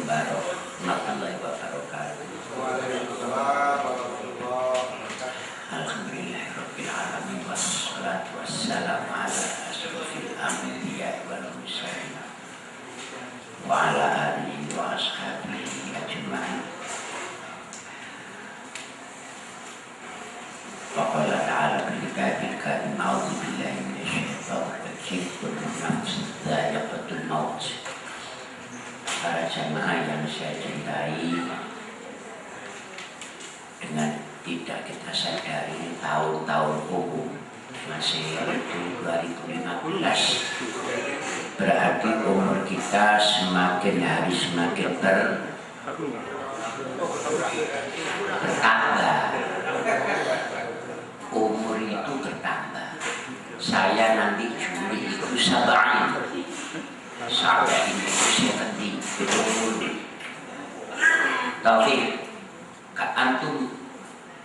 warahmatullahi wabarakatuh. Alhamdulillahirabbil alamin wassalatu wassalamu ala asyrofil anbiya'i wal mursalin wa ala alihi wa ashabihi ajma'in. Faqala ta'ala bil kitabil karim a'udzu billahi minasyaitonir rajim kullu nafsin dha'iqatul maut. Para jamaah yang saya cintai, dengan tidak kita sadari tahun-tahun hukum masih itu 2015, berarti umur kita semakin hari semakin bertambah. Umur itu bertambah. Saya nanti Juli itu sabain sampai ini usia penting umur. Taufik, antum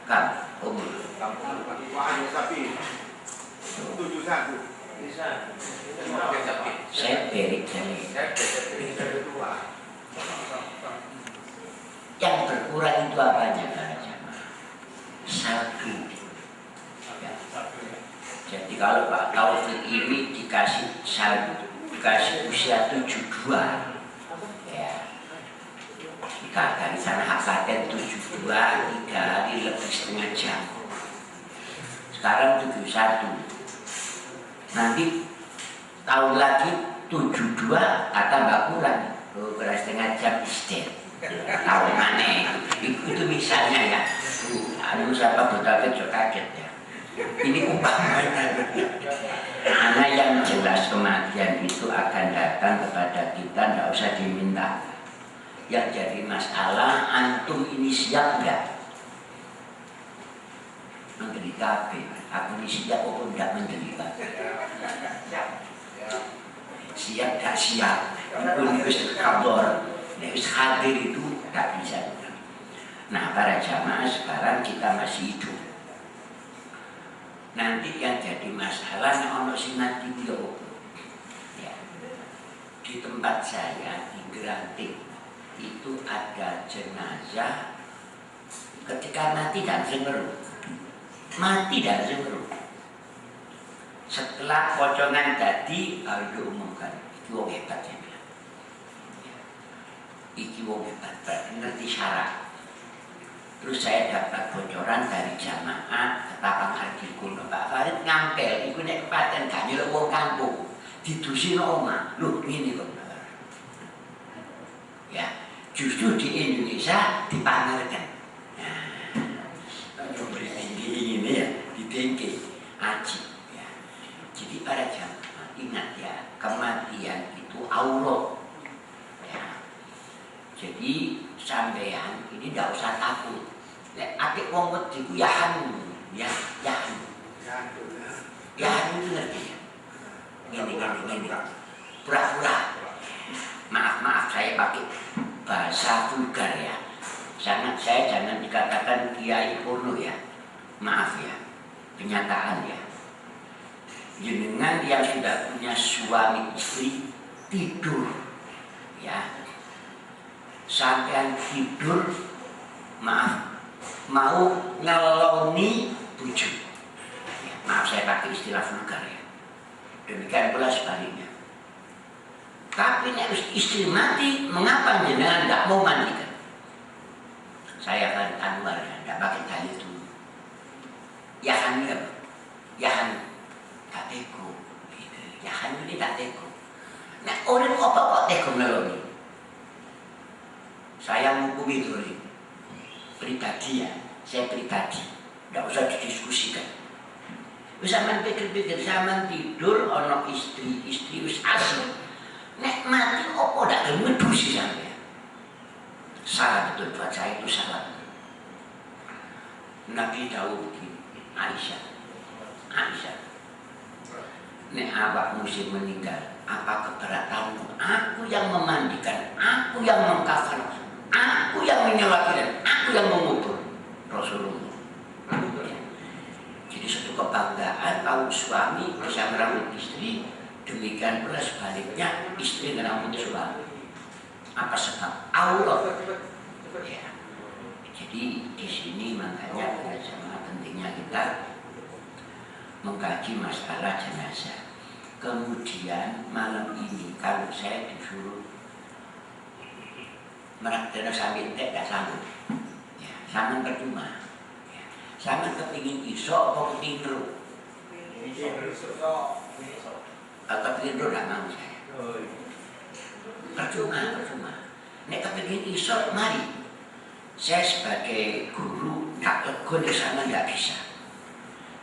kan umur 71. saya berik dari yang berkurang itu apanya para jamaah? Satu ya. Jadi kalau Pak Taufik ini dikasih usia 72 ya, dikatakan di sana hak paten 72, 3 hari lebih setengah jam. Sekarang 71, nanti tahun lagi 72 kata Mbak kurang, kurang setengah jam istirahat. Tahun mana itu misalnya ya, anu siapa betul juga kaget ya. Ini umpamanya. Karena yang jelas kematian itu akan datang kepada kita, tidak usah diminta. Yang jadi masalah, antum ini siap enggak? Menderita, aku ini siap atau tidak menderita? Siap gak siap? Itu harus kabur, harus hadir itu tak bisa. Nah, para jamaah sekarang kita masih hidup. Nanti yang jadi masalah ono sing mati yo. Ya. Di tempat saya di Granting itu ada jenazah ketika mati dan zengeru. Mati dan zengeru. Setelah pocongan tadi diumumkan, itu wong hebat ya. Iki wong hebat, ngerti syarat. Terus saya dapat bocoran dari jamaah Ketapang Ardiku, Pak Farid ngampel, itu nek paten gak nyeluk wong kampung, didusi no omah, loh ini kok. Ya, justru di Indonesia dipamerkan. Nah, ini ya, dibengke, aji. Ya. Jadi para jamaah ingat ya, kematian itu Allah. Ya. Jadi sampean ini tidak usah takut. Lek akik wong wedi ku yahan, ya yahan. Yahan itu ngerti ya. Gini. Pura-pura. Maaf saya pakai bahasa vulgar ya. Saya jangan dikatakan kiai porno ya. Maaf ya. Kenyataan ya. Jenengan yang sudah punya suami istri tidur ya. Sampean tidur, maaf, mau ngeloni bujuk. Ya, maaf saya pakai istilah vulgar ya. Demikian pula sebaliknya. Tapi nek istri mati, mengapa jenengan tidak mau mandikan? Saya akan Anwar ya, tidak pakai dalil itu. Yahan ya, yahan tak teko. Yahan ini tak teko. Nek orang apa kok teko ngeloni? Saya menghukumi dulu pribadi ya, saya pribadi, tidak usah didiskusikan. Zaman pikir-pikir, zaman tidur, ono istri wis asli. Nek mati, opo tidak ngedusi sampai. Salah betul buat saya itu salah. Nabi Daud Aisyah, nek awak musim meninggal, apa keberatanmu? Aku yang memandikan, aku yang mengkafan, aku yang menyewakan, aku yang mengubur. Rasulullah. Jadi suatu kebanggaan kalau suami bisa merawat istri, demikian pula sebaliknya istri merawat suami. Apa sebab Allah? Ya. Jadi di sini makanya pada jamaah pentingnya kita mengkaji masalah jenazah. Kemudian malam ini kalau saya disuruh meraktir sambil tidak sanggup, ya, sama percuma. Ya. Sama kepingin isok atau ketidur. Atau ketidur tidak mau saya. Percuma. Nek kepingin isok mari. Saya sebagai guru tak tegur sama tidak bisa.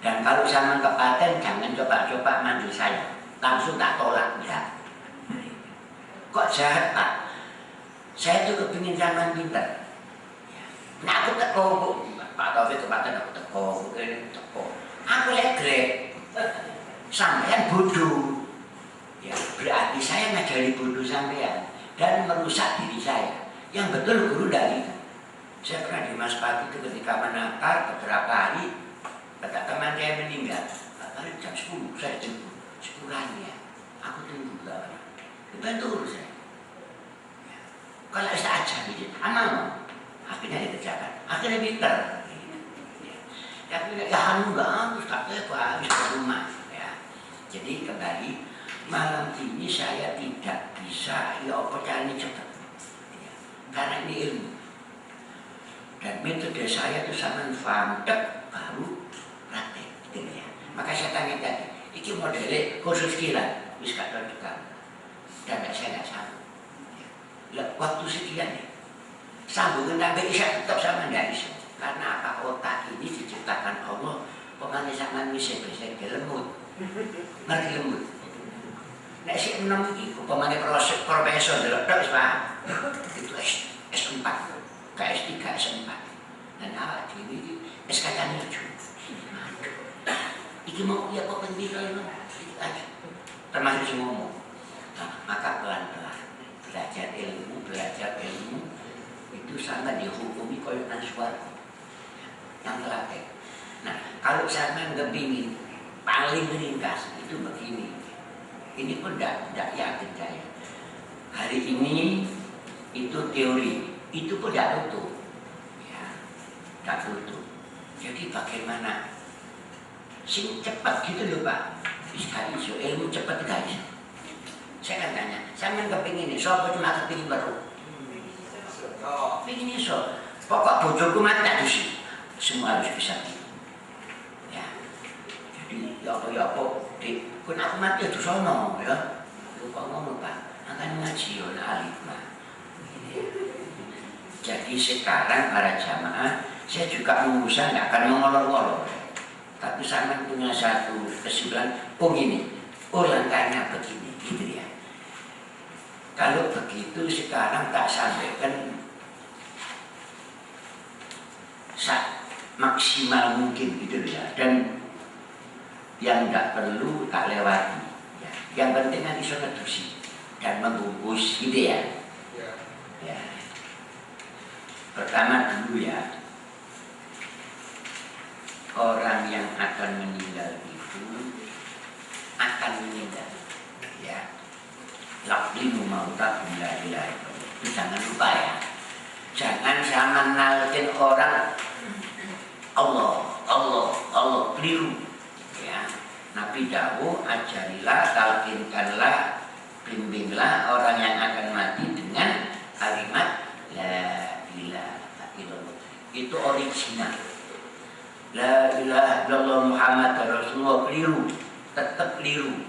Dan kalau sama kepaten jangan coba-coba manggil saya, langsung tak tolak ya. Kok jahat Pak? Saya tuh kepingin zaman pinter. Nah aku teko Pak Taufik kepaten aku teko. Aku legrek. Sampean bodoh. Ya, berarti saya ngajari bodoh sampean dan merusak diri saya. Yang betul guru dari itu. Saya pernah di Mas Pati itu ketika menakar beberapa hari, kata teman saya meninggal. Hari jam 10 saya jemput, 10 ya. Aku tunggu lah. Dibantu saya. Ya. Kalau saya aja gitu, amal. Akhirnya dikerjakan. Akhirnya pinter. Ya. Tapi ya enggak harus tak apa habis ke rumah. Ya. Jadi kembali malam ini saya tidak bisa percaya ini cepat. Ya. Karena ini ilmu. Dan metode saya itu sama fantek baru praktek gitu ya. Maka saya tanya tadi, ini modelnya khusus kira, wis gak cocok. Dan saya nggak sanggup. Ya. Waktu sekian nih, sambungan sampai isya tetap sama nggak bisa. Karena apa? Otak ini diciptakan Allah, pemane sama bisa lemut, ngerti lemut. Nek si 6 itu pemane profesor delok paham. Itu S4. KS3, S4 dan awak ini SKK lucu. Iki mau ya kok penting itu termasuk si ngomong. Nah, maka pelan-pelan belajar ilmu itu sama dihukumi koyokan suara yang terakhir. Nah, kalau saya kepingin paling ringkas itu begini. Ini pun tidak yakin saya. Hari ini itu teori. Itu pun tidak utuh, ya, tidak utuh. Jadi bagaimana? Sing cepat gitu loh Pak. Bisa iso ilmu cepat guys. Saya kan tanya, saya kan kepingin nih, soal cuma kepingin baru. Pingin iso. Pokok bojoku mati tak dusi. Semua harus bisa. Ya. Jadi ya apa di kun aku mati itu sono ya. Lu kok ngomong Pak? Akan ngaji ya alif Pak. Jadi sekarang para jamaah, saya juga mengusaha nggak akan mengolor-olor. Tapi saya punya satu kesimpulan, ini, langkahnya begini, gitu ya. Kalau begitu sekarang tak sampaikan maksimal mungkin gitu ya. Dan yang nggak perlu tak lewati. Ya. Yang penting nanti bisa ngedusi dan membungkus gitu ya. Ya. Pertama dulu ya, orang yang akan meninggal itu akan meninggal, ya. Laqinu mauta bila ilaha illallah. Itu jangan lupa ya. Jangan sama nalkin orang Allah keliru, ya. Nabi dawuh ajarilah, talkinkanlah, bimbinglah orang yang akan mati dengan kalimat la ilaha illallah. Itu original. La ilaha illallah Muhammad Rasulullah keliru, tetap keliru.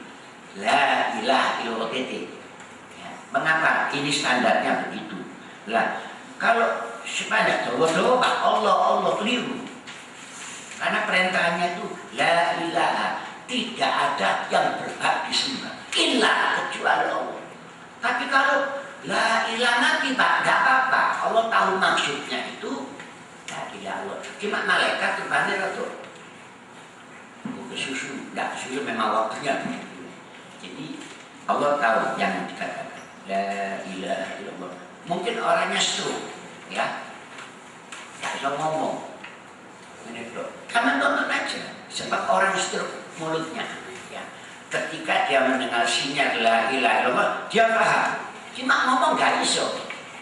La ilaha illallah titik. Ya. Mengapa? Ini standarnya begitu. Lah, kalau sepanjang Jawa Pak Allah keliru. Karena perintahnya itu la ilaha, tidak ada yang berhak disembah illa kecuali Allah. Tapi kalau la ilaha kita tidak apa-apa. Allah tahu maksudnya itu la ilaha. Cuma malaikat terbalik itu susu, tidak susu memang waktunya. Jadi Allah tahu yang dikatakan la ilaha illallah. Mungkin orangnya stroke, ya, tidak bisa ngomong. Kamu tonton aja, sebab orang stroke mulutnya, ya. Ketika dia mendengar sinyal la ilaha illallah, dia paham. Cuma ngomong gak iso.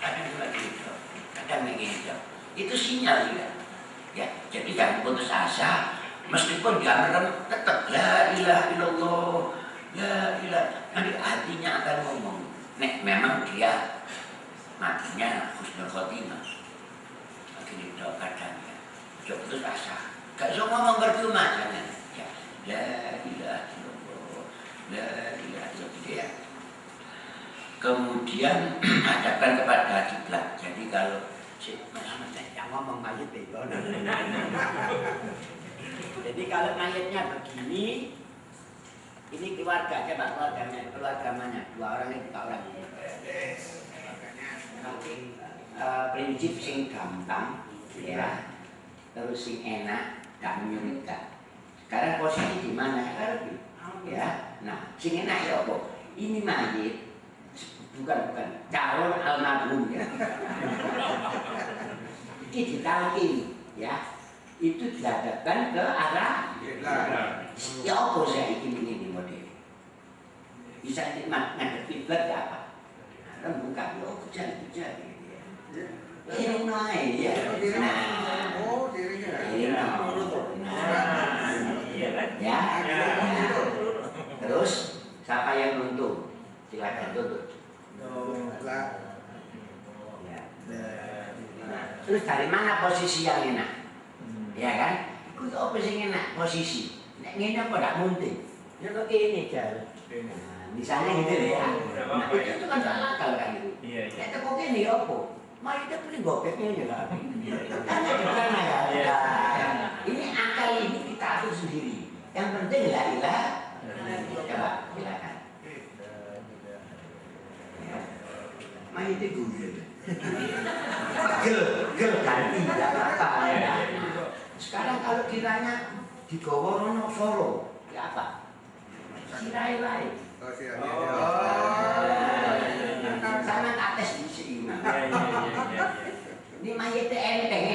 kadang seperti itu, kadang begitu. Itu sinyal juga. Ya, jadi jangan putus asa. Meskipun dia merem, tetap la ilaha illallah, la ilaha. Nanti hatinya akan ngomong. Nek memang dia matinya husnul khotimah. Begini itu kadang ya. Jangan putus asa. Gak usah ngomong percuma jangan. Ya, la ilaha illallah, la ilaha illallah. Ya. Kemudian hadapkan kepada kiblat. Jadi kalau yang ngomong mayat itu. Jadi kalau mayatnya begini, ini keluarga, coba keluarganya, 2 orang ini 3 orang. Prinsip sing gampang, ya, terus sing enak, gak menyulitkan. Sekarang posisi di mana? Ya, nah, sing enak ya apa? Ini mayat. Bukan calon almarhum ya. Ini ditalkin ya. Itu dihadapkan ke arah ya apa saya ingin ini model. Bisa ngadep kiblat ya apa? Kan buka lo hujan ya. Ini naik ya. Nah, Oh, dirinya. Ya. Terus siapa yang nuntung? Silakan tuntut. Terus dari mana posisi yang enak? Ya kan? Itu apa sih enak posisi? Nek ngene apa ndak munting? Ya kok ini jalan. Misalnya gitu ya. Nah, itu kan salah akal kan itu. Nek kok kene apa? Mari kita pilih gopeknya aja lah. Kan gimana ya? Ini akal ini kita atur sendiri. Yang penting la ilaha. Coba silakan. Mari itu gula. Gel ganti tidak apa-apa ya. Sekarang kalau kiranya di Goworono Solo, ya apa? Sirai lain. Sama atas di sini. Ini mayatnya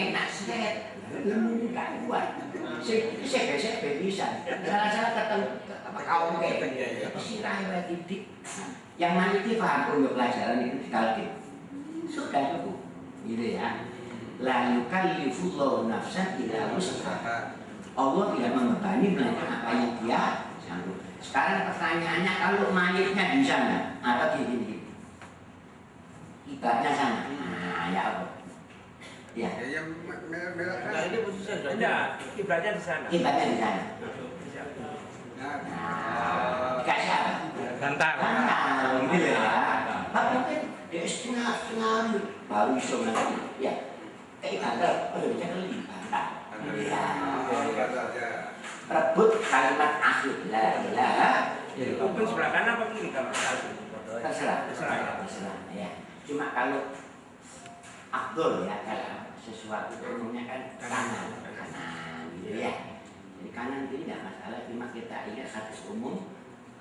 enak seret. Ini gak kuat. Saya bisa. Salah-salah ketemu kaum kayak sirai lagi dik. Yang mayatnya paham untuk pelajaran itu ditalkin. Sudah cukup, gitu ya. La yukallifullahu nafsan illa wus'aha. Allah tidak membebani melainkan apa yang dia sanggup. Sekarang pertanyaannya, kalau mayatnya di sana, apa gini? Ibaratnya sana. Nah, ya apa? Ya. Yang merah. Nah, ini posisinya sudah. Kiblatnya di sana. Ibaratnya di sana. Nah, dikasih apa? Bantal. Bantal, gitu ya. Tapi mungkin dia setengah baru bisa nanti. Ya. Kayak bantal, bisa beli bantal. Rebut kalimat akhir la ilaha. Kuping sebelah kanan apa kiri kalau Terserah ya. Cuma kalau Abdul ya, kalau sesuatu umumnya kan kanan gitu ya. Jadi kanan kiri tidak masalah, cuma kita ingat hadis umum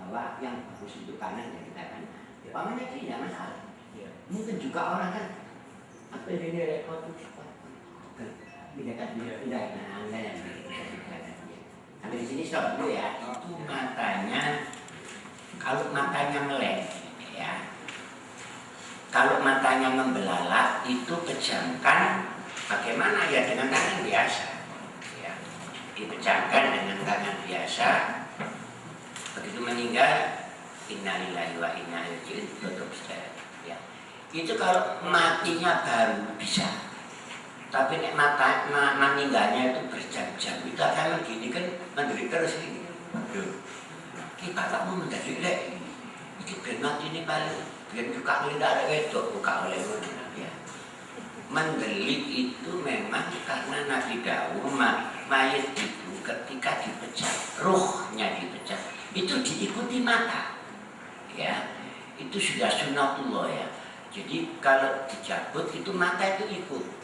bahwa yang bagus itu kanan ya kita kanan. Pamannya kiri tidak masalah. Mungkin juga orang kan apa ini rekod itu tidak kan tidak sampai di sini stop dulu ya. Itu matanya, kalau matanya melek ya, kalau matanya membelalak itu pejamkan bagaimana ya, dengan tangan biasa ya, dipejamkan dengan tangan biasa. Begitu meninggal, innalillahi wa inna ilaihi raji'un, tutup saja ya. Itu kalau matinya baru bisa. Tapi nek meninggalnya itu berjam-jam, itu akan begini kan menderita terus ini. Kita tak mau menjadi lek. Ini ben mati ini paling ben buka oleh darah itu, buka oleh mana ya. Mendelik itu memang karena Nabi Dawud mayat itu ketika dipecah, ruhnya dipecah, itu diikuti mata. Ya, itu sudah sunatullah ya. Jadi kalau dicabut itu mata itu ikut.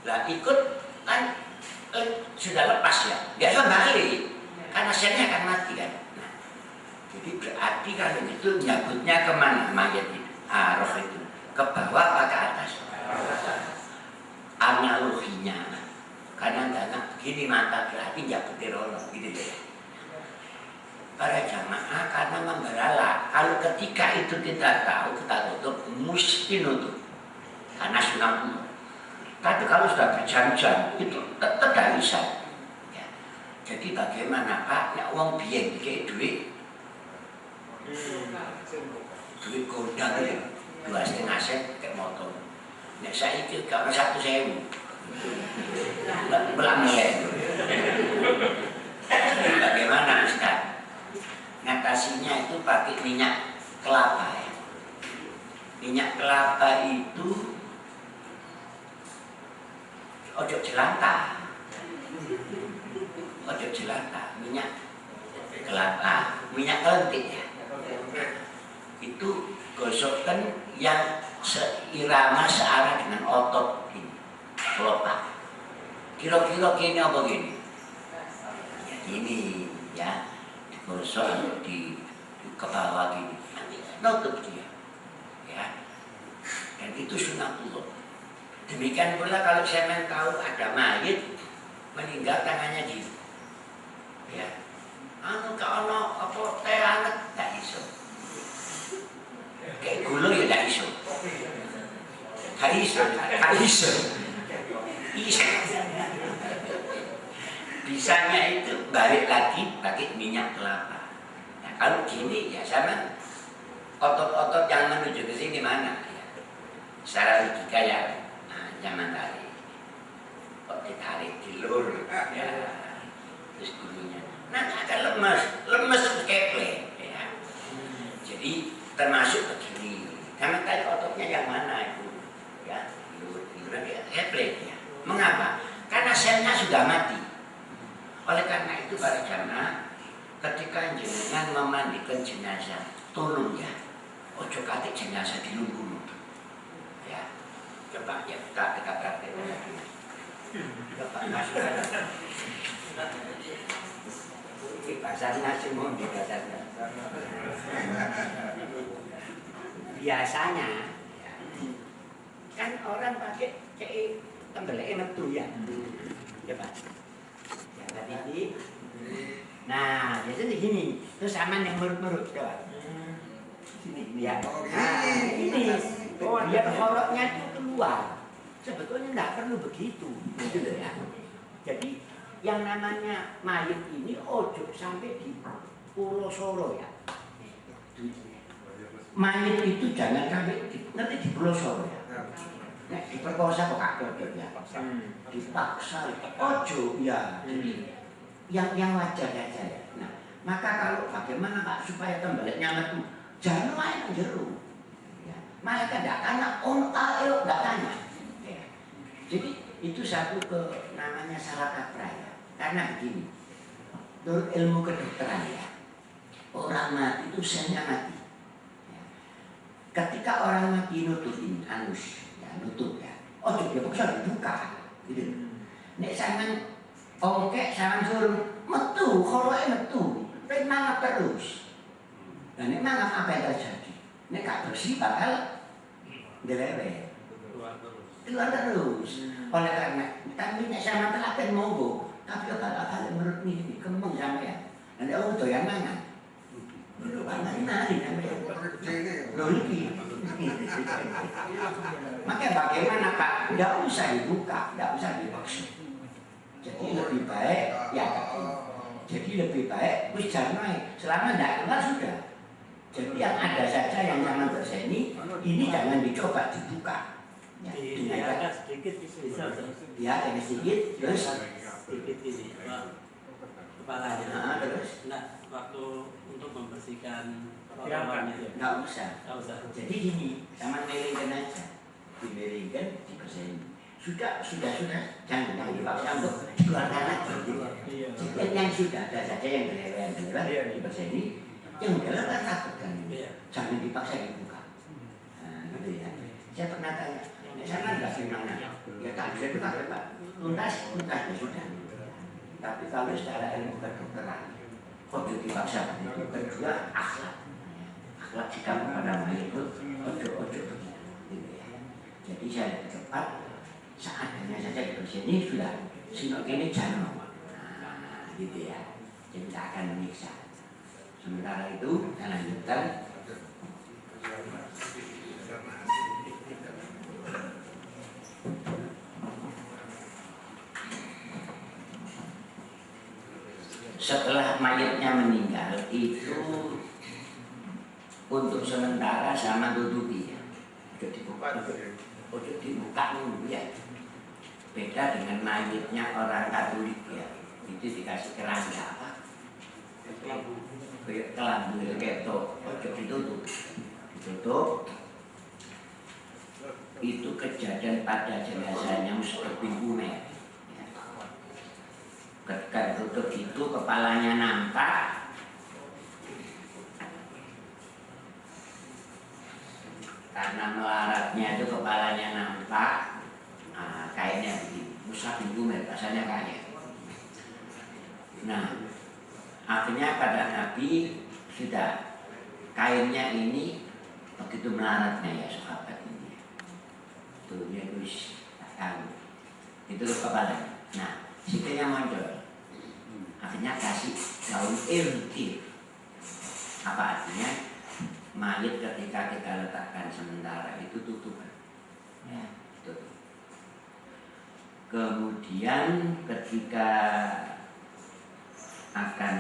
Lah ikut kan sudah lepas ya, nggak kembali karena selnya akan mati kan. Nah, jadi berarti kalau itu nyabutnya kemana mayat itu, roh itu ke bawah apa ke atas? Analoginya karena nggak gini mata berarti nyabutin roh gitu ya. Para jamaah karena memberala, kalau ketika itu kita tahu kita tutup mesti nutup. karena sunatullah. Tapi kalau sudah berjam-jam itu tetap tidak bisa. Ya. Jadi bagaimana Pak? Ya uang biaya kayak duit gondang ya, 2,5 sen kayak motor. Nek saya itu kalau 1.000, belang ya. Bagaimana Ustaz? Ngatasinya itu pakai minyak kelapa ya. Minyak kelapa itu ojo jelantah, minyak kelapa, minyak kelentik ya. Itu gosokkan yang seirama searah dengan otot ini, kelopak. Kira-kira gini apa gini? Ya gini ya, digosok di ke bawah gini, nanti nutup dia, ya. Dan itu sunatullah. Demikian pula kalau saya tahu ada mayit meninggal tangannya gini, ya. Kalau apa teh anget tak iso. Kayak gula ya tak iso. Iso. Bisanya itu balik lagi pakai minyak kelapa. Nah, kalau gini ya sama otot-otot yang menuju ke sini mana ya. Secara logika ya, nah, jangan tarik. Kok ditarik di lur ya. Terus dulunya nanti akan lemes keple ya. Jadi termasuk begini, karena tadi ototnya yang mana itu ya, keple ya. Mengapa? Karena selnya sudah mati. Oleh karena itu para jamaah, ketika jenengan memandikan jenazah, tolong ya, ojo kate jenazah di lumbung ya. Coba ya kita praktek lagi. Coba masukkan. Ini pasarnya semua di pasarnya. Biasanya ya, kan orang pakai kayak tembelek metu ya. Ya Pak. Ya tadi. Nah, biasanya gini. Terus aman yang merut-merut coba. Sini ya. Nah, ini. Oh, dia horoknya itu keluar. Sebetulnya enggak perlu begitu. Gitu ya. Jadi yang namanya mayit ini ojo sampai di Pulau Solo ya. Mayit itu jangan sampai nanti di Pulau Solo ya. Nah, diperkosa kok kak cocok ya. Dipaksa, ojo ya. Jadi yang wajar saja ya. Nah, maka kalau bagaimana Pak supaya tembeleknya metu, jangan main jeruk. Ya. Mereka tidak tanya, ayo tidak tanya. Ya. Jadi itu satu ke namanya salah kaprah ya. Karena begini, menurut ilmu kedokteran ya, orang mati itu selnya mati. Ya. Ketika orang mati nutupin anus, ya nutup ya, dia bisa dibuka, gitu. Nek sangan oke, sangan suruh metu, kalau metu, tapi mangap terus. Dan nek mangap apa yang terjadi? Nek gak bersih bakal geleweh, keluar terus. Oleh karena tapi nek sama telaten monggo. Tapi kalau menurut ini kembang sampai nanti orang tuh yang mana? Nari sampai lagi. Maka bagaimana Pak? Tidak usah dibuka, tidak usah dipaksa. Jadi lebih baik ya. Jadi lebih baik jangan selama tidak kenal sudah. Jadi yang ada saja yang jangan berseni ini jangan dicoba dibuka. Ya, agak sedikit bisa. Ya, yang sedikit terus. Sedikit ini kepalanya. Nah, terus Nah, waktu untuk membersihkan Silakan. nggak usah. Jadi gini, sama melingkan aja, dimelingkan, dibersihin. Sudah, jangan dipaksa untuk keluarkan lagi. Jadi yang sudah ada saja yang berlebihan dibersihin, yang dalam kan takutkan. Jangan dipaksa dibuka. Nah, gitu ya. Saya pernah tanya, saya nggak gimana? Ya tak bisa dipakai Pak. Tuntas ya sudah. Tapi kalau secara ilmu kedokteran, kok dipaksa itu kedua akhlak sikap kepada mayit itu ojo begitu. Jadi saya cepat seadanya saja dibersihkan sudah. Sinok ini jangan, gitu ya. Jadi tidak akan menyiksa. Sementara itu saya lanjutkan. setelah mayatnya meninggal itu untuk sementara sama tutupi ya. Ojo dibuka dulu ya. Beda dengan mayatnya orang Katolik ya. Itu dikasih keranda apa? Kayak kelambu kayak itu. Ojo ditutup. Ditutup. Itu kejadian pada jenazahnya Ustaz bin Umar. Ketika tutup itu kepalanya nampak, karena melaratnya itu kepalanya nampak, kainnya begini. Mus'ab bin Umair rasanya kayak. Nah, akhirnya pada Nabi sudah kainnya ini begitu melaratnya ya sahabat ini. Tuh dia tulis tahu. Itu kepalanya. Nah, sikilnya muncul. Akhirnya kasih daun iltif. Apa artinya? Mayat ketika kita letakkan sementara itu tutupan. Ya, tutup. Kemudian ketika akan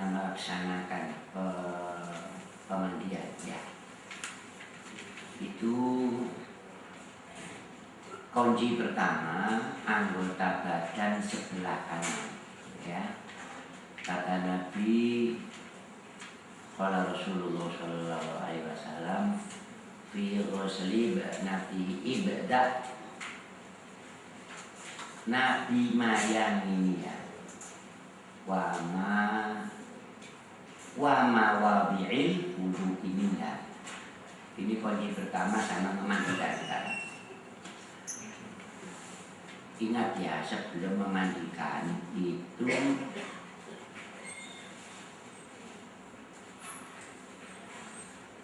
melaksanakan pemandian ya. Itu kunci pertama anggota badan sebelah kanan ya. Kata Nabi qala Rasulullah sallallahu alaihi wasallam fi ghusli nabi ibda nabi mayang ini ya wa ma wabi'il wudu ini ya. Ini kunci pertama sama memandikan kita. Ingat ya, sebelum memandikan itu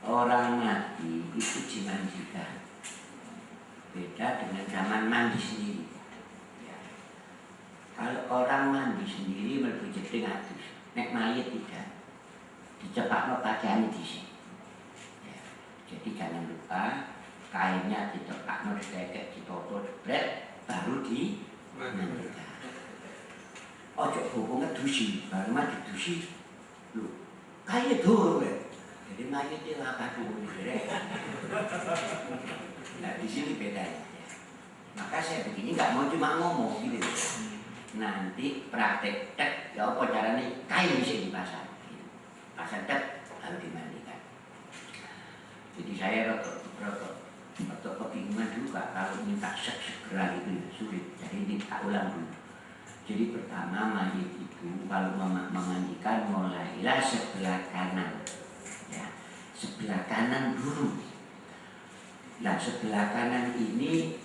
orang mati itu dimandikan. Beda dengan zaman mandi sendiri. Ya. Kalau orang mandi sendiri mlebu jeding atus, nek mayit tidak. Dicepakno pakaian di sini. Ya. Jadi jangan lupa kainnya dicepakno dikek ditoto jebret baru dimandikan. Ojo buku ngedusi, baru mandi dusi. Lho, kayak dur kowe. Jadi mayit itu apa dulu Nah di sini bedanya. Maka saya begini nggak mau cuma ngomong gitu. Nanti praktek tek, ya apa caranya kain bisa dipasang. Pasang tek harus dimandikan. Jadi saya rotok kebingungan juga kalau minta segera itu ya, sulit. Jadi ini tak ulang dulu. Jadi pertama mayit itu kalau memandikan mulailah sebelah kanan. Ya, sebelah kanan dulu. Nah sebelah kanan ini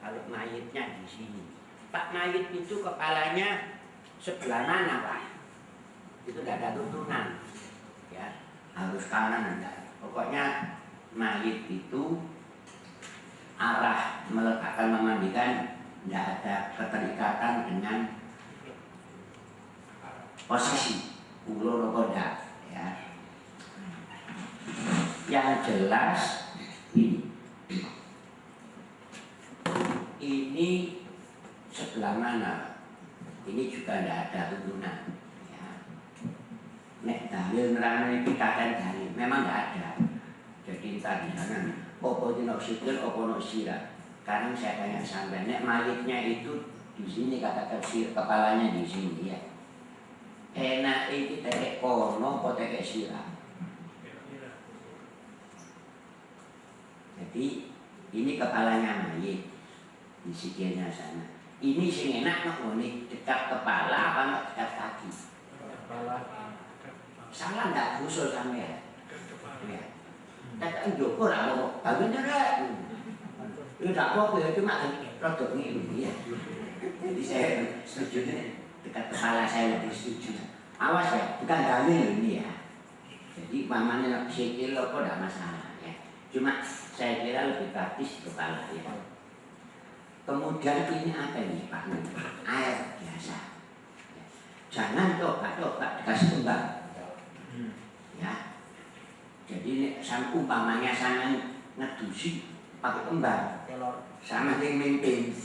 kalau mayitnya di sini, Pak mayit itu kepalanya sebelah mana Pak? Itu tidak ada turunan, ya harus kanan enggak. Pokoknya mayit itu arah meletakkan memandikan tidak ada keterikatan dengan posisi ulur kodak ya. Yang jelas ini sebelah mana? Ini juga tidak ada turunan ya. Nek dalil nerangnya kita kan dalil memang tidak ada. Jadi tadi sana opo dino sikil opo no sirah. Sekarang saya tanya sampai nek mayitnya itu di sini katakan kepalanya di sini ya. Enak itu tekek kono apa tekek sirah. Jadi ini kepalanya mayit di sikilnya sana. Ini sing enak no nih dekat kepala apa no dekat kaki. Kepala. Salah nggak usul sampai ya. Kata Joko lah kok, bagus dah. Itu tak apa ya cuma produk ini ya. Jadi saya setuju dekat kepala saya lebih setuju. Awas ya, bukan dalil ini ya. Jadi mamanya sikil apa tidak masalah ya. Cuma saya kira lebih praktis kepala ya. Kemudian ini apa ini Pak? Air biasa. Jangan coba dikasih kembang. Ya. Jadi umpamanya sana ngedusi pakai kembang. Sama yang mimpin.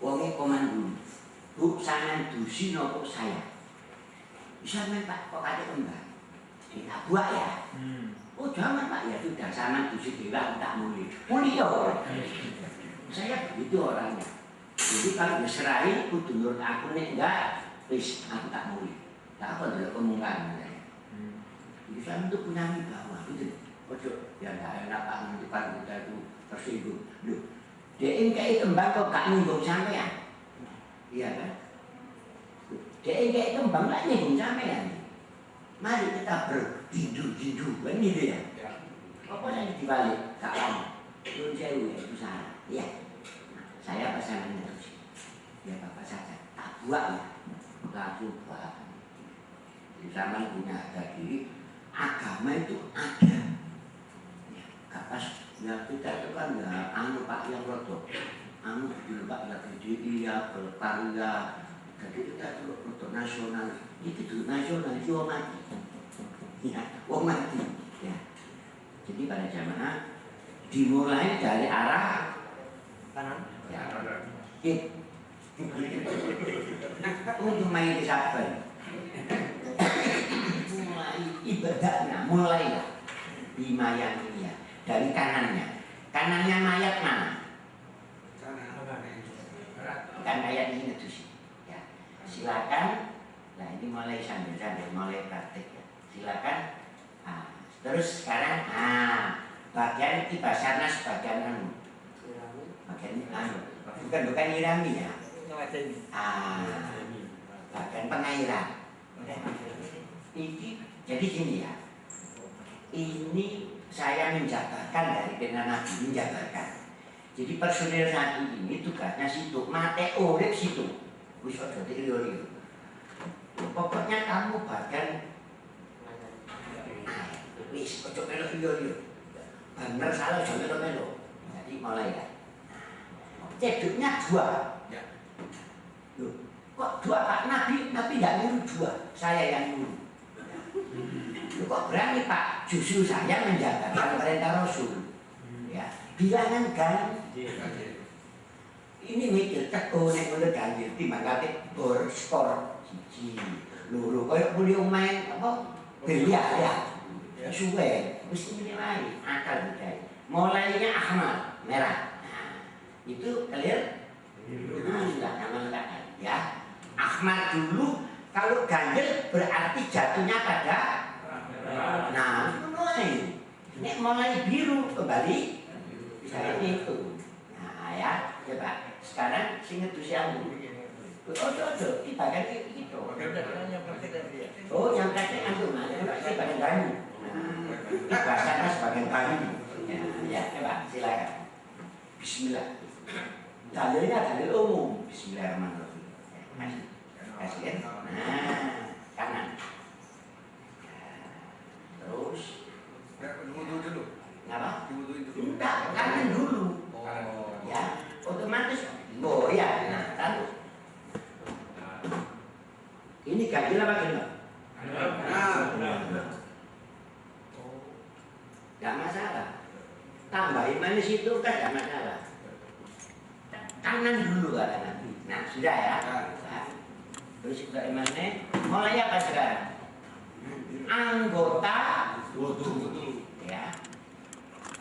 Wongnya komando. Bu, sampean dusi nopo saya? Sampean Pak, kok kate kembang? Tak buat ya? Oh jangan Pak, ya sudah sampean dusi dewa tak muli. Muli ya. Saya begitu orangnya. Jadi kalau diserahin, kudu nurut aku nih enggak, wis aku tak muli. Tak apa dulu kemungkaran. Islam itu punya wibawa, gitu. Ojo, ya enggak enak Pak nanti depan kita itu tersinggung. Loh, dia kayak kembang kok gak nyinggung sampean. Iya kan? Dia kayak kembang gak nyinggung sampean. Mari kita bergindu-gindu, kan gitu ya. Apa yang dibalik? Gak lama. Belum jauh ya, itu salah. Iya. Saya pasangan terus. Ya Bapak saja. Tak buat ya. Langsung buat. Di zaman punya harga diri, agama itu ada. Ya, gak pas. Ya kita itu kan ya anu Pak yang rodo. Anu dulu Pak ya PDI ya, berkarya. Jadi kita dulu rodo nasional. Itu dulu nasional, itu wong mati. Ya, wong mati. Ya. Jadi pada jamaah dimulai dari arah kanan. Ya, untuk main sabar. Mulai ibadahnya, mulai ya dimayani ya dari kanannya. Kanannya mayat mana? Kan ayat ini tuh ya. Silakan. Nah ini mulai sambil mulai praktek ya. Silakan. Nah, terus sekarang bagian Basarnas bagian anu. Bagian anu. Bukan nyirami ya. Bagian pengairan. Ini jadi gini ya. Ini saya menjabarkan dari pena Nabi menjabarkan. Jadi personil satu ini tugasnya situ, mate urip situ. Wis aja dilihat. Pokoknya kamu bagian wis aja melo-melo. Bener salah aja melo-melo. Jadi mulai ya. Ceduknya 2. Loh, kok 2 Pak? Nabi tidak nyuruh 2, saya yang nyuruh. Loh, kok berani Pak? Justru saya menjalankan perintah Rasul. Ya, bilangan ganjil. Ini mikir teko nek ngono ganjil timbang kate bor skor 1. Loro koyo kuliah main apa? Biliar ya. Suwe, wis nilai akal budaya. Mulainya ahmar, merah. Itu clear? Sudah nama lengkap ya. Ahmad dulu, kalau ganjil berarti jatuhnya pada. Nah, itu mulai. Nek mulai biru kembali saya itu. Nah ya, coba sekarang sing ngedus yang kita kan gitu. Oh, yang praktek antum, ini bagian kayu. Nah, bahasanya sebagian kayu. Ya, coba silakan. Bismillah. Dalilnya dalil umum. Bismillahirrahmanirrahim. Kasih. Nah, kanan. Terus. Wudhu dulu. Ngapa? Diwudhuin dulu. Enggak, kanan dulu. Ya, otomatis. Oh ya, nah, lalu. Ini ganjil apa genap? Gak masalah. Tambahin manis itu kan gak masalah. Kanan dulu kata Nabi. Nah sudah ya. Nah, terus juga imannya. Mulai apa sekarang? Anggota wudhu. Ya.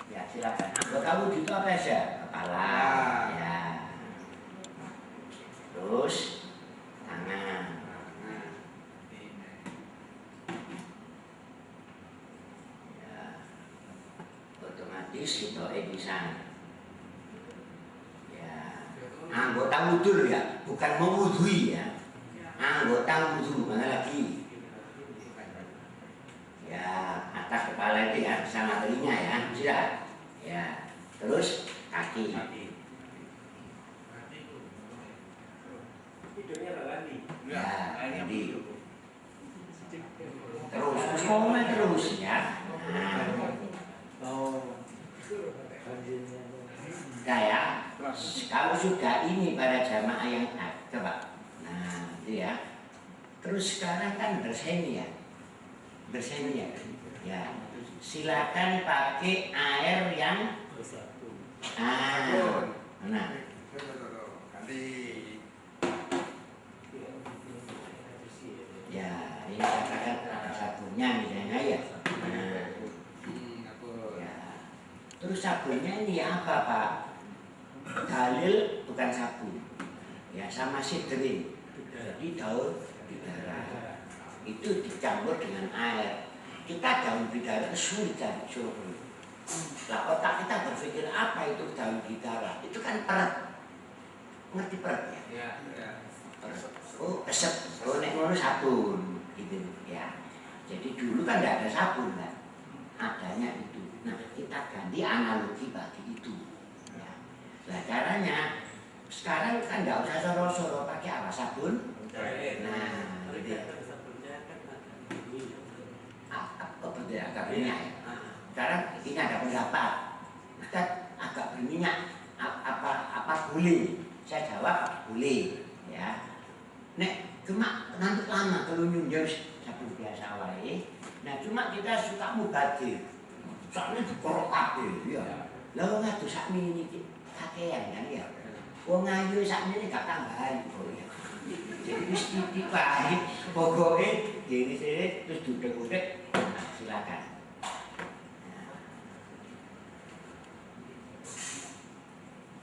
Ya silakan. Anggota wudhu itu apa saja? Kepala. Ya. Terus tangan. Ya. Otomatis kita bisa. Anggota wudhu ya, bukan mewudhui ya. Anggota wudhu, mana lagi? Ya, atas kepala itu ya, sama telinga ya, sudah. Ya, terus kaki. Ya, jadi terus, ngomong terus ya. Nah ya, kalau sudah ini para jamaah yang coba, nah itu ya. Terus sekarang kan bersemi ya, ya. Silakan pakai air yang nah, Ganti. Ya, ini katakan ada sabunnya misalnya ya. Nah, ya. Terus sabunnya ini apa Pak? Galil bukan sabun. Ya, sama sidrin. Jadi daun bidara itu dicampur dengan air. Kita daun bidara kesulitan suruh. Lah otak kita berpikir apa itu daun bidara? Itu kan peret. Ngerti peret ya? Ya, ya. Oh, kesep, oh nek ngono sabun gitu ya. Jadi dulu kan tidak ada sabun kan, adanya itu. Nah kita ganti analogi bagi itu. Ya. Nah caranya sekarang kan nggak usah soro-soro pakai apa sabun. Nah, gitu ya. Sabunnya kan ada minyak. Betul agak berminyak. Sekarang ini ada pendapat, kita agak berminyak apa boleh? Saya jawab boleh ya. Nek cuma nanti lama kalau nyunjung sabun biasa wae. Nah cuma kita suka mubadir. Soalnya dikorok kabeh ya. Lah wong ado sakmene iki kakean kan ya. Wong ayu sakmene gak tambahan kok ya. Jadi wis titik wae. Pokoke dene sih terus dudek-dudek. Nah, silakan. Nah.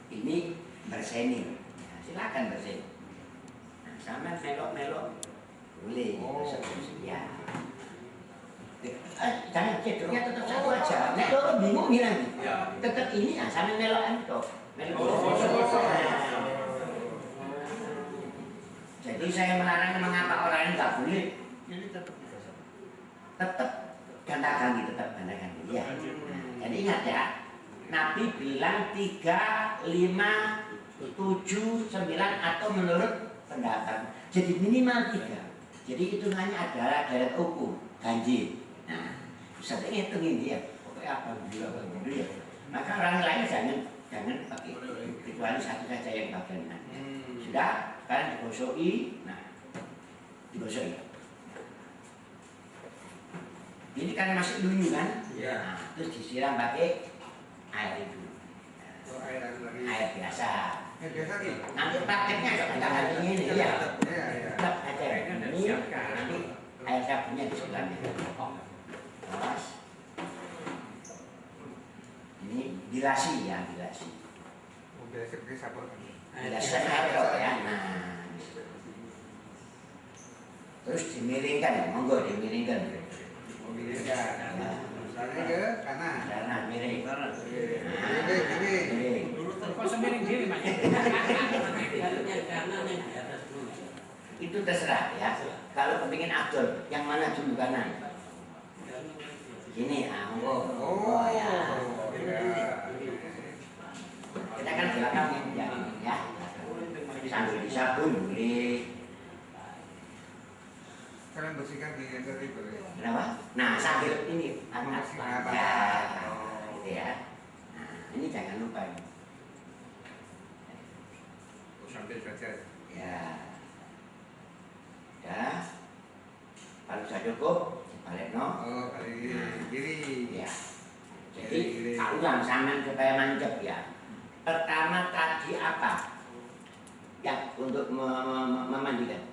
Ini berseni. Nah, silakan berseni. Sama melok-melok boleh ya. Jangan cedoknya tetap satu aja. Nek lo bingung bilang tetap ini ya sama melokan itu. Jadi saya melarang mengapa orang yang nggak boleh. Ini tetap ganda-ganti tetap ganda-ganti ya. Jadi ingat ya. Nabi bilang 3, 5, 7, 9 atau menurut pendapat. Jadi minimal 3. Jadi hitungannya adalah deret hukum ganjil. Nah, bisa hitung ini ya. Pokoknya apa dulu ya. Maka orang lain jangan pakai kecuali satu saja yang bagian. Sudah, sekarang digosoki. Nah, digosoki. Ini kan masih dulu kan? Ya. Nah, terus disiram pakai air itu. Air biasa. Nanti prakteknya jangan ini ya. Tetap aja ini. Nanti air sabunnya di sebelahnya. Terus ini dilasi ya, dilasi. Dilasi ya. Nah, terus dimiringkan ya, monggo dimiringkan. Misalnya ke kanan. Kanan miring. Miring. Kok semiring diri Mas? Yang kanan yang di atas dulu. Itu terserah ya. Kalau kepingin abdul, yang mana dulu kanan? Ini, monggo. Oh, Ya. ya. Kita kan belakang ya. Sambil disabun boleh. Kalian bersihkan di tadi boleh. Kenapa? Nah, sambil ini angkat Bersihkan apa? ya, gitu ya. Nah, ini jangan lupa. Sampai saja. Ya. Ya. Kalau sudah cukup, balik no. Oh, kali kiri. Ya. Jadi, ulang sampean supaya mantep ya. Pertama tadi apa? Ya, untuk memandikan.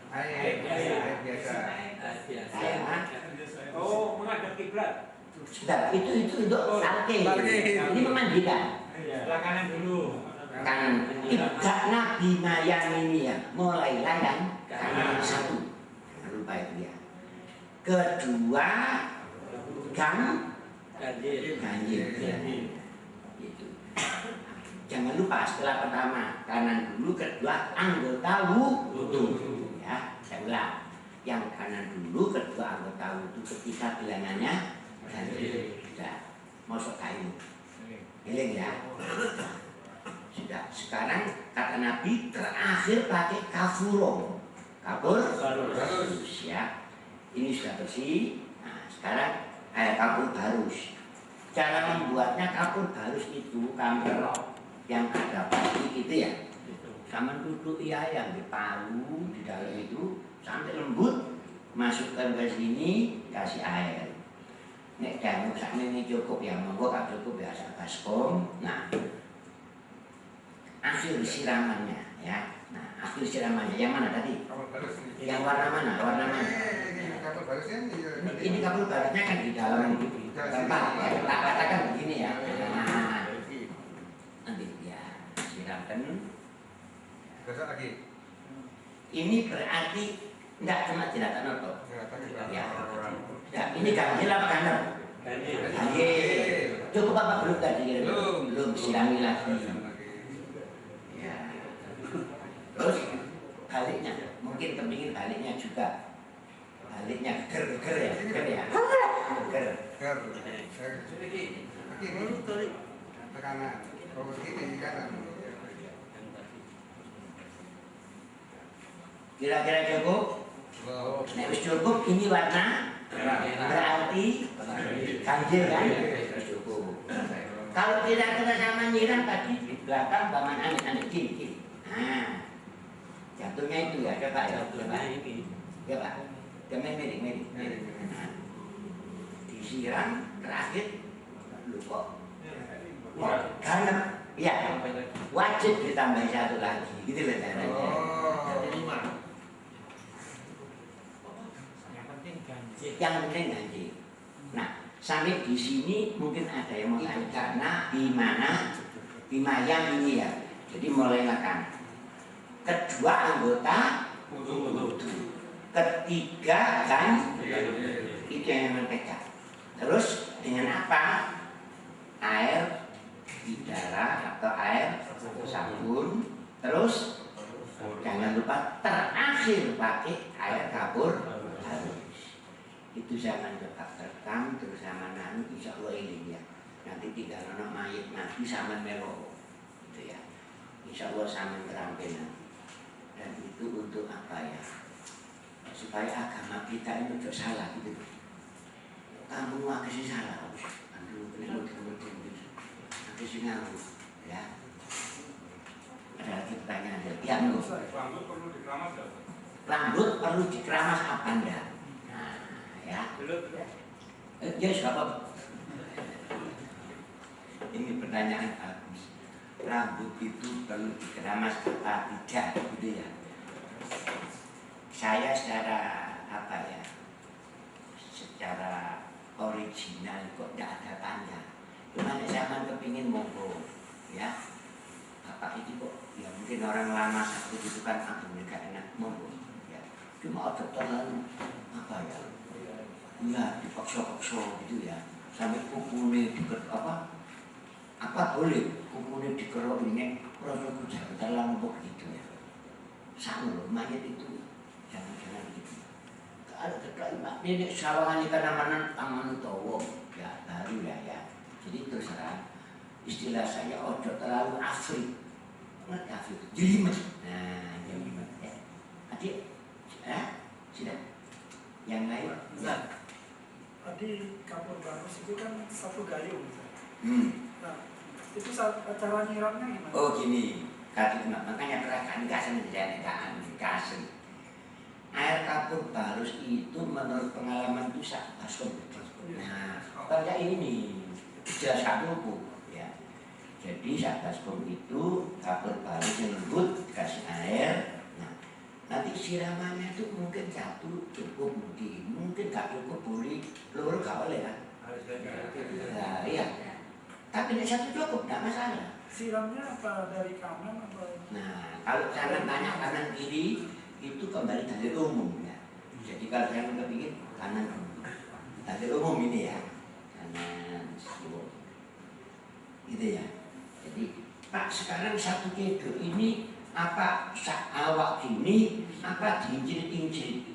Air biasa. Biasa. Oh, menghadap kiblat. Sudah, itu untuk talqin. Ini memandikan. Sebelah kanan dulu. Kanan. Tidak nabi mayang ini ya, mulai layang kanan satu. Jangan lupa itu ya. Kedua, ganjil. Itu. Jangan lupa setelah pertama kanan dulu, kedua anggota wudu. Ya, saya ulang. Yang kanan dulu, kedua anggota wudu ketika bilangannya ganjil. Sudah, masuk kayu. Giling ya. Sudah. Sekarang kata Nabi terakhir pakai kafuro. Barus ya. Ini sudah bersih. Nah, sekarang kapur barus. Cara membuatnya kapur barus itu kamper yang ada pasti gitu ya. Sama duduk ya yang dipalu di dalam itu sampai lembut, masukkan ke sini, kasih air. Nek kamu saat ini cukup ya, monggo gak cukup ya saya baskom. Nah, akhir siramannya ya. Nah, akhir siramanya yang mana tadi? Kapal baris ini. Yang warna mana? Warna mana? Ini kapal barisnya Ini kabel barisnya kan di dalam tempat ya. Tak katakan begini ya. Nah, nanti ya siramkan. Besok lagi. Ini berarti enggak cuma tidak noto. Ya. Ya, ini ganjil apa ganjil? Ganjil. Cukup apa belum tadi? Belum sirami lagi. Ya. Terus baliknya, mungkin kepingin baliknya juga. Baliknya geger ya, geger ya. Geger. Kiri. Tekanan. Kalau kiri kanan. Kira-kira cukup? Nek wis cukup ini warna berarti ganjil kan? Cukup. Kalau kira-kira sama nyiram tadi di belakang paman anik kiri. Nah, jatuhnya itu ya, coba ya, coba. Ya Pak, jangan miring. Nah, disiram terakhir, lu kok karena ya wajib ditambah satu lagi, gitu loh caranya. Yang penting ganjil. Nah, sampai di sini mungkin ada yang mau tanya karena bimayang ini ya. Jadi mulai makan. Kedua anggota wudu. Ketiga kan itu yang mentega. Terus dengan apa? Air bidara atau air sabun. Terus jangan lupa terakhir pakai air kapur halus. Itu zaman tetap rekam terus sama nanu insya Allah ini ya. Nanti tinggal anak mayat nanti sama melo gitu ya. Insya Allah sama kerampilan. Dan itu untuk apa ya? Supaya agama kita ini tidak salah gitu. Kamu agak salah. Aduh, kemudian agak ngaruh ya. Ada lagi pertanyaan dari yang Rambut perlu dikeramas ya? rambut perlu dikeramas apa enggak? Ya, ya siapa? Ini pertanyaan bagus. Rambut itu perlu dikeramas apa tidak, gitu ya? Saya secara apa ya? Secara original kok tidak ada tanya. Cuma zaman kepingin monggo, ya. Apa ini kok? Ya mungkin orang lama satu itu kan aku mereka enak monggo, ya. Cuma ada terlalu apa ya? Ya dipaksa-paksa gitu ya sampai kukunya apa boleh kukunya dikerok ini proses jangan terlalu begitu ya sama loh mayat itu jangan gitu kalau terkait ini sawangannya karena mana taman towo ya baru ya jadi terserah istilah saya ojo terlalu afrik ngerti afrik jelimet nah jelimet ya adik sudah yang lain enggak. Tadi kapur bagus itu kan satu gayung. Nah, itu cara nyiramnya gimana? Oh gini, makanya gerakan gasan dijadikan dikasih. Air kapur barus itu menurut pengalaman itu baskom. Nah, kerja ini jelas kapurku ya. Jadi saat baskom itu kapur barus yang lembut dikasih air. Nanti siramannya itu mungkin satu cukup mungkin gak cukup boleh luar gak boleh kan? Nah, iya. Tapi ini satu cukup, gak masalah. Siramnya apa dari kanan atau? Nah, kalau jangan tanya kanan kiri itu kembali dari umum ya. Jadi kalau jangan kepingin kanan dari umum ini ya kanan gitu ya. Jadi Pak sekarang satu kilo ini apa awak gini apa diinjil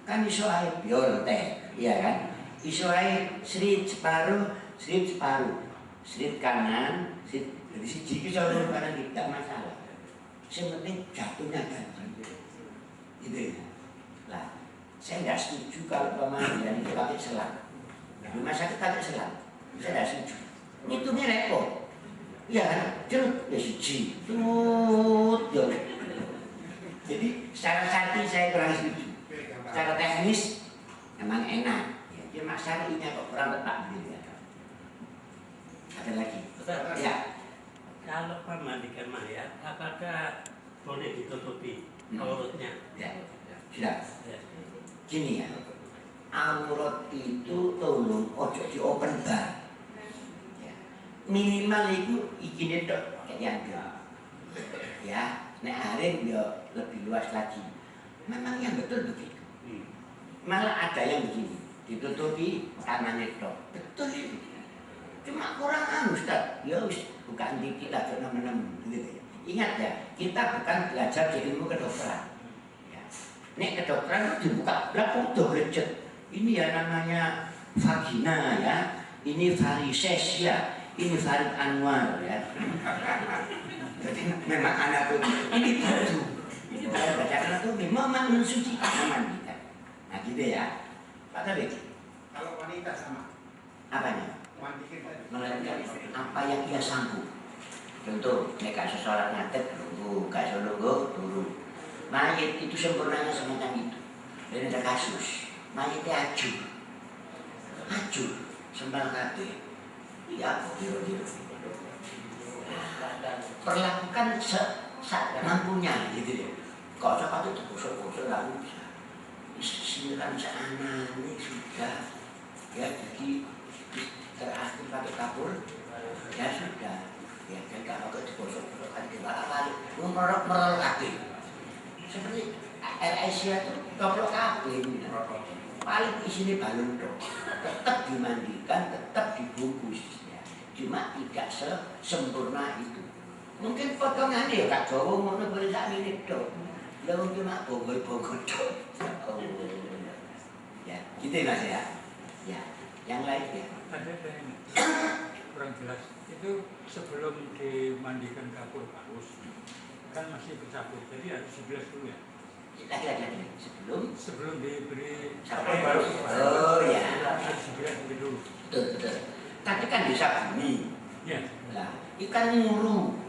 kan iso ae biar teh iya kan iso ae srit separuh srit kanan srit dari siji iso kanan tidak masalah yang penting jatuhnya ganjil gitu ya lah saya tidak setuju kalau pemanggilan itu pakai selang di rumah sakit pakai selang saya tidak setuju hitungnya repot. Iya kan, jeruk ya siji, ya. Jadi secara syar'i saya kurang setuju. Secara teknis memang enak. Ya, cuma syar'inya kok kurang tepat gitu ya. Ada lagi? Ustaz, Ya. kalau pemandikan mayat, apakah boleh ditutupi auratnya. Ya, sudah. Ya. Gini ya, aurat itu tolong ojo di open bar. Ya. Minimal itu izin itu kayak ya, nek arin ya lebih luas lagi. Memang yang betul begitu. Malah ada yang begini, ditutupi tangannya itu. Betul itu. Cuma kurang Ustaz. Ya wis bukan dikit aja nemen-nemen gitu ya. Ingat ya, kita bukan belajar di ilmu kedokteran. Ya. Nek kedokteran itu dibuka berapa udah lecet. Ini ya namanya vagina ya, ini varises ya, ini varit anwar ya. Jadi memang anatomi ini baju. Ini bukan baca anatomi, memang mensucikan mandi kan. Nah gitu ya, Pak Tabik. Kalau wanita sama, Apanya? mandikan tadi. Melainkan apa yang ia sanggup. Contoh, mereka seseorang ngadep, nunggu, gak nunggu, turun. Mayat itu sempurnanya semacam itu. Dan ada kasus, mayatnya ajur, sembal kabeh. Ya, biru-biru. Perlakukan mampunya, gitu ya. Kok coklat itu gosok-gosok lalu bisa. Siram seanane sudah. Ya, jadi terakhir pakai kapur ya sudah ya dan kalau ke digosok-gosok kan kali merol kaki seperti Air Asia itu toplok kaki paling isinya balon dong tetap dimandikan tetap dibungkus ya. Cuma tidak sempurna itu mungkin potongannya ya Kak Jawa ngono boleh sak menit dong lalu cuma bogor-bogor dong ya gitu Mas ya ya yang lain ya Ada yang kurang jelas. Itu sebelum dimandikan kapur bagus kan masih bercampur. Jadi harus dibilas dulu ya. Lagi sebelum diberi kapur baru. Oh ya. Harus dibilas dulu. Betul. Tapi kan disabuni. Ya. Lah, ikan muru.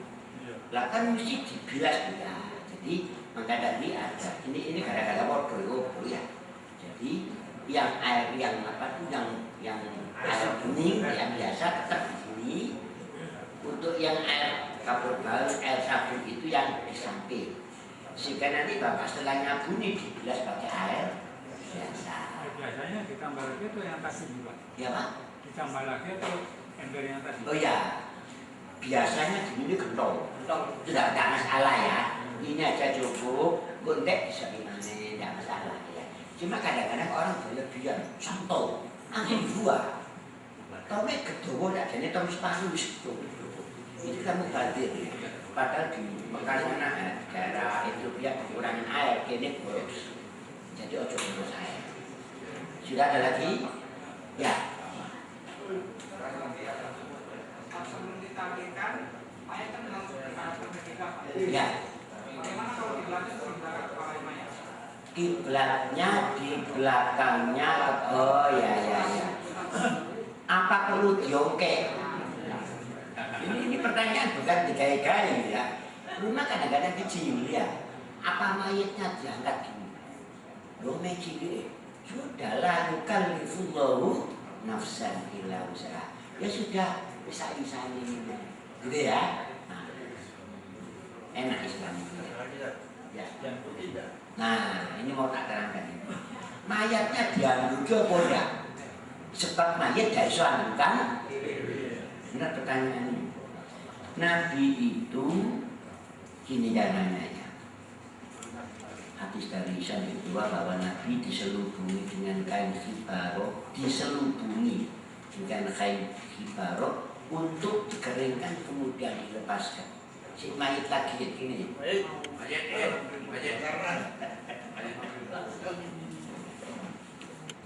Ya. Lah kan mesti dibilas ya. Jadi maka tadi ada ini gara-gara bodoh ya. Jadi yang air yang apa tuh yang air bening yang biasa tetap di sini. Untuk yang air kapur baru, air sabun itu yang di samping. Sehingga nanti bapak setelah nyabuni dibilas pakai air biasa. Biasanya ditambah lagi itu yang tadi juga. Ya Pak? Ditambah lagi atau ember yang tadi. Oh ya, biasanya ini gentong. Tidak masalah ya. Ini aja cukup. Gontek bisa gimana? Tidak masalah ya. Cuma kadang-kadang orang berlebihan, contoh, angin dua. Tahu nih kedua tidak jadi tahu separuh itu. Itu kamu batin. Padahal di Mekah sana daerah Ethiopia kekurangan air, ini boros. Jadi ojo boros air. Sudah ada lagi? Ya. Sebelum ditampilkan, mayat kan langsung diarahkan ke kita. Ya. Bagaimana kalau dilanjut sementara kepala mayat? Kiblatnya di belakangnya. Oh ya. Apa perlu diongkek? Ini pertanyaan bukan digaya-gaya ya. Rumah kadang-kadang kecil ya. Apa mayatnya diangkat gini? Rumah cilik. Sudahlah yukallifullahu nafsan illa usaha. Ya sudah, bisa ini. Gitu ya. Nah, enak Islam. Ya. Nah, ini mau tak terangkan ini. Mayatnya diambil ke pondok. Sebab mayat dari suami kan? Benar pertanyaan ini. Nabi itu gini namanya. Hadis dari Isam kedua bahwa Nabi diselubungi dengan kain khibarok, diselubungi dengan kain khibarok untuk dikeringkan kemudian dilepaskan. Si mayat lagi gini. Mayat karena.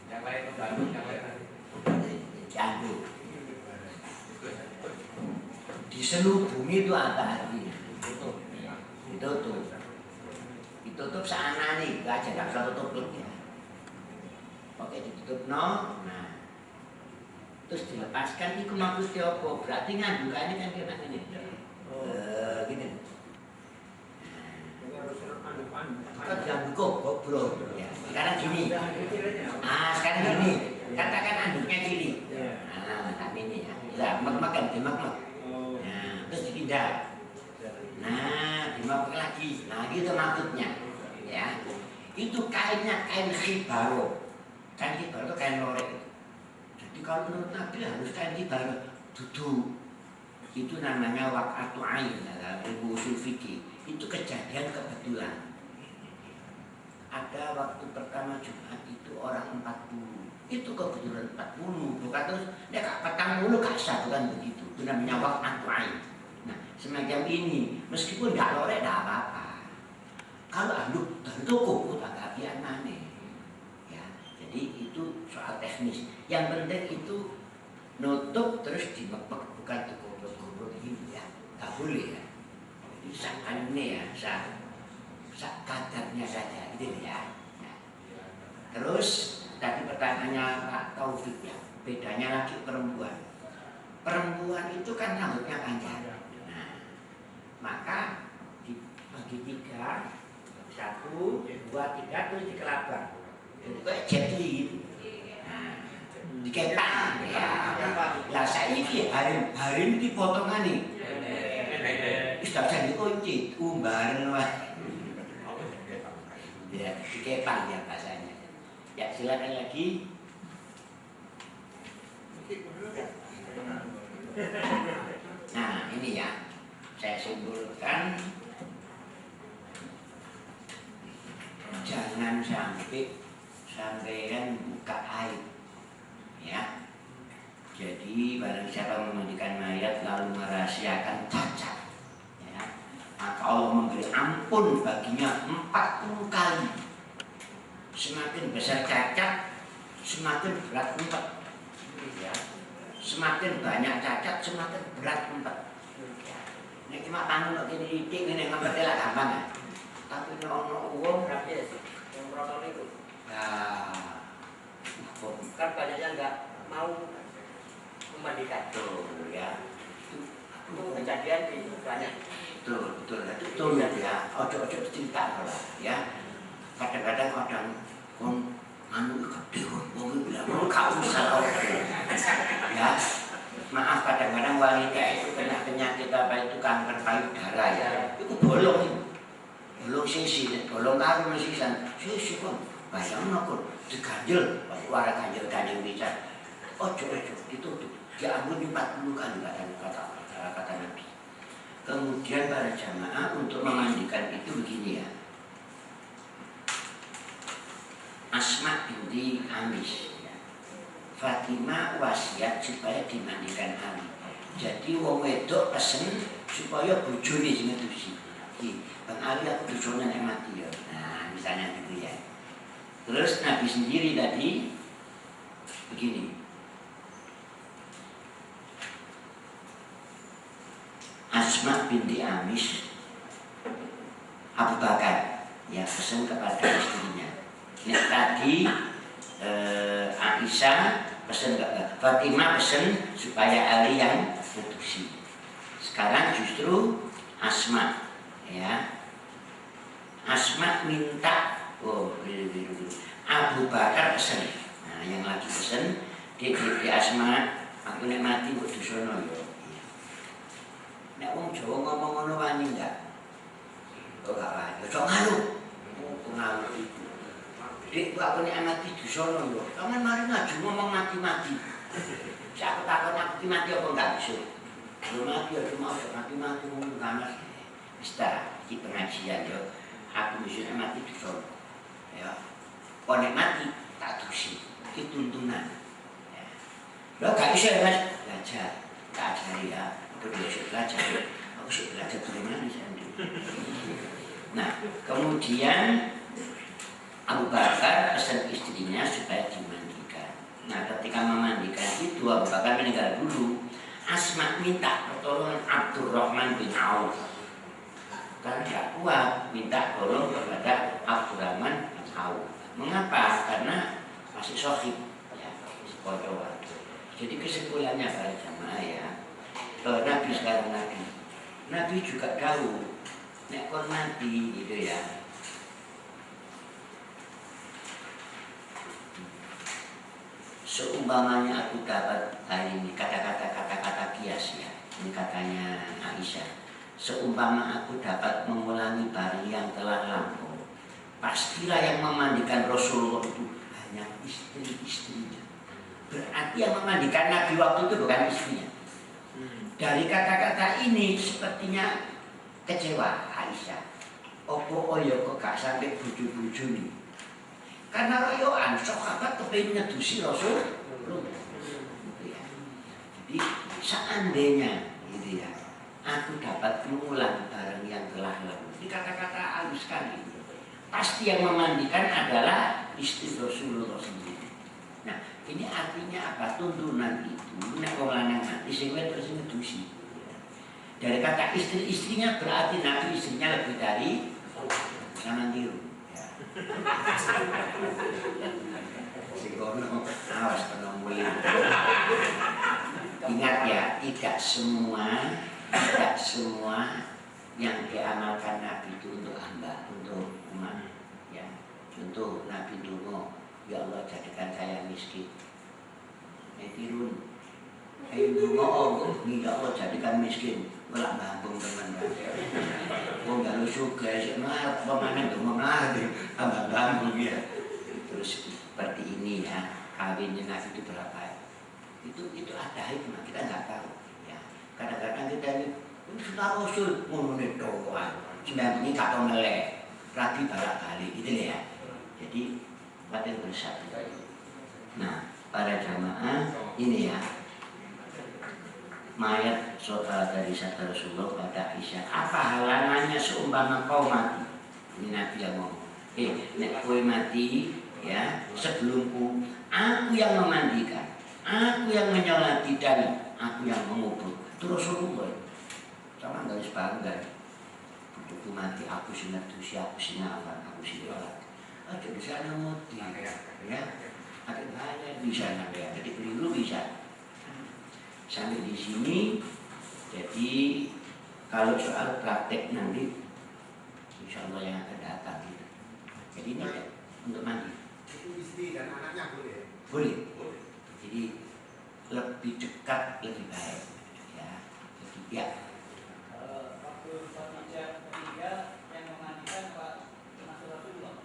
Yang lain baru, yang lain janggut. Diselubungi itu apa artinya? Ditutup seana nih, gak aja gak usah tutup ya. Oke ditutup no, nah terus dilepaskan itu maksud Tioko, berarti ngandukannya kan kena ini. Gini. Kan jangan goblok ya. Sekarang gini. Sekarang gini. Katakan anduknya cili. Tapi ini ya. Ya, makan dimakan. Nah, terus dipindah. Nah, dimabuk lagi. Nah gitu maksudnya ya. Itu kainnya kain khibaro. Kain khibaro itu kain lorek. Jadi kalau menurut Nabi harus kain khibaro. Duduk. Itu namanya waqatu ain dalam ilmu usul fikih. Itu kejadian kebetulan. Ada waktu pertama Jumat itu orang 40. Itu kebetulan 40. Bukan terus dia petang mulu kasar, bukan begitu. Itu namanya waqatu ain. Nah, semacam ini meskipun tidak lorek tidak apa-apa. Kalau anduk dan toko agak biar mana. Ya, jadi itu soal teknis. Yang penting itu nutup terus dimepek, bukan dikobot-kobot ini ya. Tak boleh ya. Jadi sakannya ya, kadarnya saja gitu ya. Nah, terus tadi pertanyaannya Pak Taufik ya, bedanya lagi perempuan. Perempuan itu kan rambutnya panjang. Nah, maka dibagi 3, 1, 2, 3 terus dikelabang. Itu kayak jadi. Nah, dikepang ya. Lah saiki hari ini dipotongan nih. Sudah jadi kunci, umbaran wah. Ya, dikepang ya bahasanya. Ya, silakan lagi. Nah, ini ya. Saya simpulkan jangan sampai sampean buka aib. Ya. Jadi barang siapa memandikan mayat lalu merahasiakan cacat, ya, maka Allah memberi ampun baginya 40 kali. Semakin besar cacat, semakin berat umpet. Ya. Semakin banyak cacat, semakin berat umpet. Ya. Ini cuma panggil untuk ini ngempetnya lah gampang ya. Tapi ono uang Rapi yang protol itu. nah, Kan banyak yang nggak mau memandikan. betul ya. Itu kejadian di banyak. Betul ya. Ojo cerita lah ya. Kadang-kadang orang anu gede wong bilang kau usah ya. Maaf kadang-kadang wanita itu kena penyakit apa itu kanker payudara ya. Itu bolong sisi, bolong karo sisan. Sisi pun bayang nokon diganjel, warna ganjel bisa. Ojo ditutup. Ya ampun 40 kali kata Nabi. Kemudian para jamaah untuk memandikan itu begini ya. Asma binti Amis, Fatimah wasiat supaya dimandikan Ali. Jadi wong wedok pesen supaya bojone sing ngedusi. Bang Ali aku bojone nek mati ya. Nah, misalnya gitu ya. Terus Nabi sendiri tadi begini. Asma binti Amis Abu Bakar ya pesan kepada istrinya. Nah, tadi Aisyah pesan Fatimah pesan supaya Ali yang putusi. Sekarang justru Asma ya. Asma minta Abu Bakar pesan. Nah, yang lagi pesan di Asma aku nek mati kok disono yo. Nek wong Jawa ngomong ngono wani ndak? Kok gak wani? Ojo ngalu. Ngalu itu. Dik aku nek mati disono lho. Kamu mari ngaji ngomong mati-mati. Siapa takon mati apa enggak bisa? Belum mati ya cuma mati-mati ngomong ganas. Wis ta, iki pengajian yo. Aku bisa mati disono. Ya. Kok nek mati tak dusi. Iki tuntunan. Ya. Lho gak bisa Mas belajar. Tak ajari ya. Aku belajar dari mana saya. Nah, kemudian Abu Bakar pesan istrinya supaya dimandikan. Nah, ketika memandikan itu Abu Bakar meninggal dulu. Asma minta pertolongan Abdurrahman bin Auf. Karena tidak kuat minta tolong kepada Abdurrahman bin Auf. Mengapa? Karena masih sohib, ya, sekolah. Jadi kesimpulannya para jamaah ya. Nabi sekarang Nabi juga tahu nek kon mati gitu ya. Seumpamanya aku dapat hari ini kata-kata kias ya. Ini katanya Aisyah. seumpama aku dapat mengulangi barang yang telah lampau, pastilah yang memandikan Rasulullah itu hanya istri-istrinya. Berarti yang memandikan Nabi waktu itu bukan istrinya. Dari kata-kata ini sepertinya kecewa Aisyah. Opo oyo kok gak sampai buju-buju nih. Karena royoan sahabat kepingin ngedusi Rasul. Jadi seandainya gitu ya, aku dapat mengulang barang yang telah lalu. Ini kata-kata halus sekali. Pasti yang memandikan adalah istri Rasulullah sendiri. Nah, ini artinya apa? Tuntunan itu nek wong lanang mati sing terus ngedusi. Dari kata istri-istrinya berarti Nabi istrinya lebih dari sama tiru. Sikono awas penomuli. Ingat ya, tidak semua yang diamalkan Nabi itu untuk hamba, untuk umat. Ya, untuk Nabi dungo, ya Allah jadikan saya miskin. Tirun, ayo dungo Allah, ya Allah jadikan miskin. Belak bambung teman-teman. Wong gak lucu guys, maaf pemanen dungo ngade, abang bambung ya. Terus seperti ini ya, kawinnya Nabi itu berapa? Itu ada hikmah, kita nggak tahu ya. Kadang-kadang kita ini sunnah Rasul ngomongin doang, sebenarnya kata melek, rapi balik gitu ya. Jadi batin bersatu. Nah, para jamaah ini ya, mayat dari sabda Rasulullah pada Aisyah. Apa halangannya seumpama kau mati? Ini Nabi yang ngomong. Nek kowe mati ya sebelumku, aku yang memandikan, aku yang menyolati dan aku yang mengubur. Itu Rasulullah. Sama nggak harus bangga. Butuhku mati, aku sinetusi, aku sinafan, aku sinafan. Ada di sana mati, ya. Ada banyak di sana ya. Jadi dulu bisa. Sampai di sini. Jadi kalau soal praktek nanti, insya Allah yang akan datang. Gitu. Jadi ini ya, untuk mandi. Itu istri dan anaknya boleh? Boleh. Jadi lebih dekat lebih baik. Ya. Jadi ya. Waktu Khadijah ketiga yang memandikan Pak Rasulullah.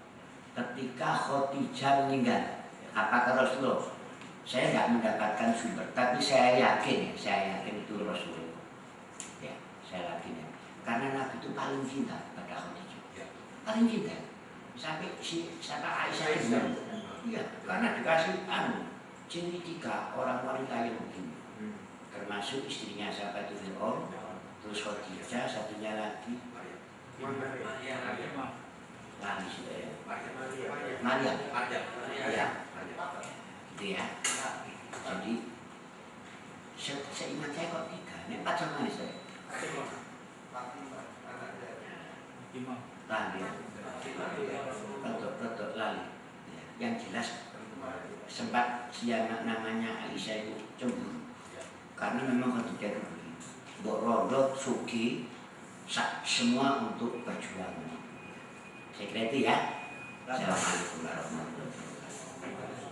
Ketika Khadijah meninggal, apakah Rasulullah? Saya nggak mendapatkan sumber, tapi saya yakin itu Rasulullah. Ya, saya yakin ya. Karena Nabi itu paling cinta pada Khadijah. Paling cinta. Sampai Aisyah itu. Iya, karena dikasih ciri 3 orang wanita yang begini. Termasuk istrinya siapa itu Fir'aun, terus Khadijah, satunya lagi lali sudah Maria. Ya. Gitu ya. Jadi seingat saya kok 3, ini 4 sama saya. Lali ya. Rotok lali. Yang jelas sempat siang namanya Aisyah itu cemburu. Karena memang Khadijah itu begini. Mbok rodok, suki, semua untuk perjuangan. Saya kira itu ya. Assalamualaikum warahmatullahi wabarakatuh.